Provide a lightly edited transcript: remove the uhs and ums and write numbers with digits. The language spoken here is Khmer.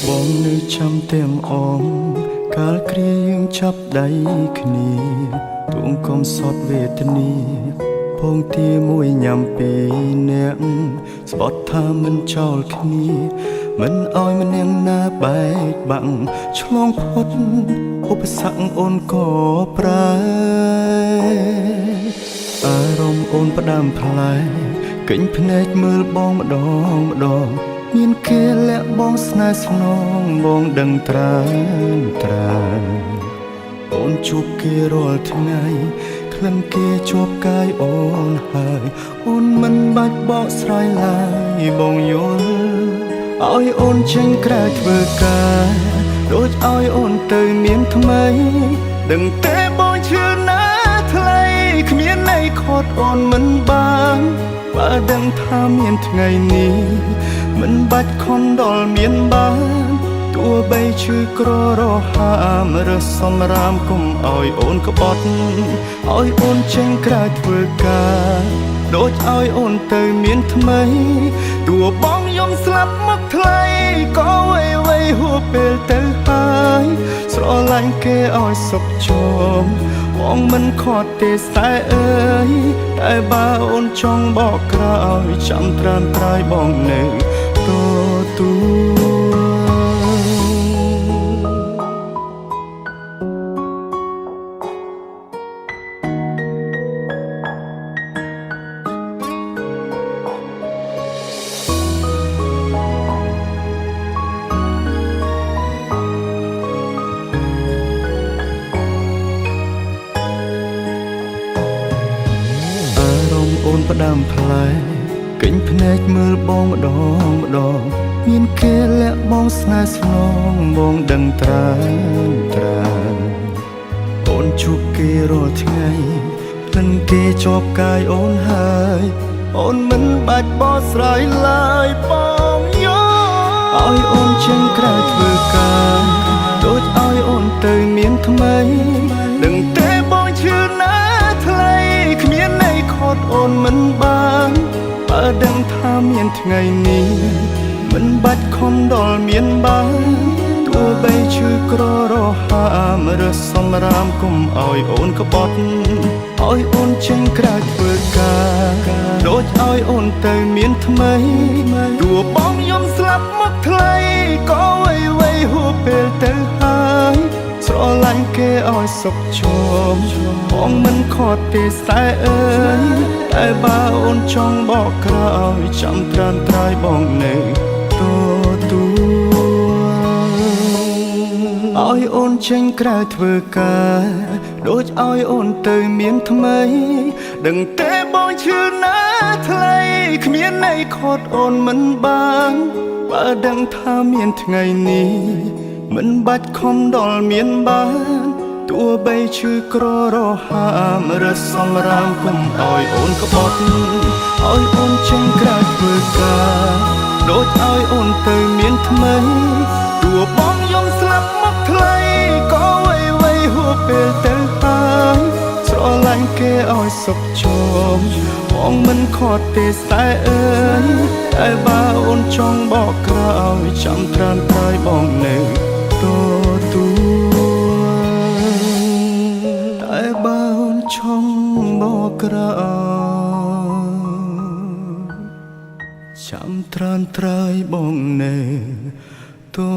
បងនៅចាំទាំងអងកាលគ្រាយើងចាប់ដៃគ្នាទួងកុំសត់វេទនាពងទាមួយញ៉ាំពីរនាក់ស្បត់ថាមិនចោលគ្នាមិនអោយម្នាក់ណាបែកបាក់ឆ្លងផុតឧបសគ្គអូនក៏ប្រើអារម្មណ៍អូនផ្ដាំផ្លែកិញភ្នែកមើលបងម្ដងមានគេលាក់បងស្នេហ៍ស្នងបងដឹងត្រាអូនជួបគេរាល់ថ្ងៃក្លិនគេជាប់កាយអូនហើយអូនមិនបាច់បកស្រាយឡើយបងយល់ឲ្យអូនចេញក្រៅធ្វើការដូចឲ្យអូនទៅមានថ្មីដឹងទេបងឈឺណាថ្លៃគ្មានន័យខត់អូនមិនបានបើដឹងថាមានថ្ងៃនេះមិនបាច់ខំដល់មានបានទោះបីឈឺក្ររហាមរើសសំរាមគុំឲ្យអូនក្បត់ឲ្យអូនចេញក្រៅធ្វើការដូចឲ្យអូនទៅមានថ្មីទោះបងយំស្លាប់មកថ្លៃក៏វៃហួសពេលទៅហើយស្រឡាញ់គេឲ្យសុខជមបងមិនខត់ទេសែអើយតែបើអូនចង់បកក្រោយចាំត្រានត្រាយបងនៅទទួលអូនផ្ដាំផ្លែកិញភ្នែកមើលបងម្ដងមានគេលាក់បងស្នេហ៍ស្នងបងដឹងត្រាអូនជួបគេរាល់ថ្ងៃក្លិនគេជាប់កាយអូនហើយអូនមិនបាច់បកស្រាយឡើយបងយោឲ្យអូនចេញក្រៅធ្វើការដូចឲ្យអូនទៅមានថ្មីដឹងទេបងឈឺណាថ្លៃគ្មានន័យខត់អូនមិនបានបើដឹងថាមានថ្ងៃនេះមិនបាច់ខំដល់មានបានទោះបីឈឺក្ររហាមរើសសំរាមគុំឲ្យអូនក្បត់ឲ្យអូនចេញក្រៅធ្វើការដូចឲ្យអូនទៅមានថ្មីទោះបងយំស្លាប់មកថ្លៃក៏វៃហួសពេលទៅហើយស្រឡាញ់គេឲ្យសុខជមបងមិនខត់ទេសែអើយតែបើអូនចង់បកក្រោយចាំត្រានត្រាយបងនៅឲ្យអូនចេញក្រៅធ្វើការដូចឲ្យអូនទៅមានថ្មីដឹងទេបងឈឺណាថ្លៃគ្មានន័យខត់អូនមិនបានបើដឹងថាមានថ្ងៃនេះមិនបាច់ខំដល់មានបានទោះបីឈឺក្ររហាមរើសសំរាមគុំឲ្យអូនក្បត់ឲ្យអូនចេញក្រៅធ្វើការដូចឲ្យអូនទៅមានថ្មីទោះបងយំស្លាប់មកថ្លៃក៏វៃហួសពេលទៅហើយស្រឡាញ់គេឲ្យសុខជមបងមិនខត់ទេសែអើយតែបើអូនចង់បកក្រោយចាំត្រានត្រាយបងនៅតែបើអូនចង់បកក្រោយចាំត្រានត្រាយបងនៅទូ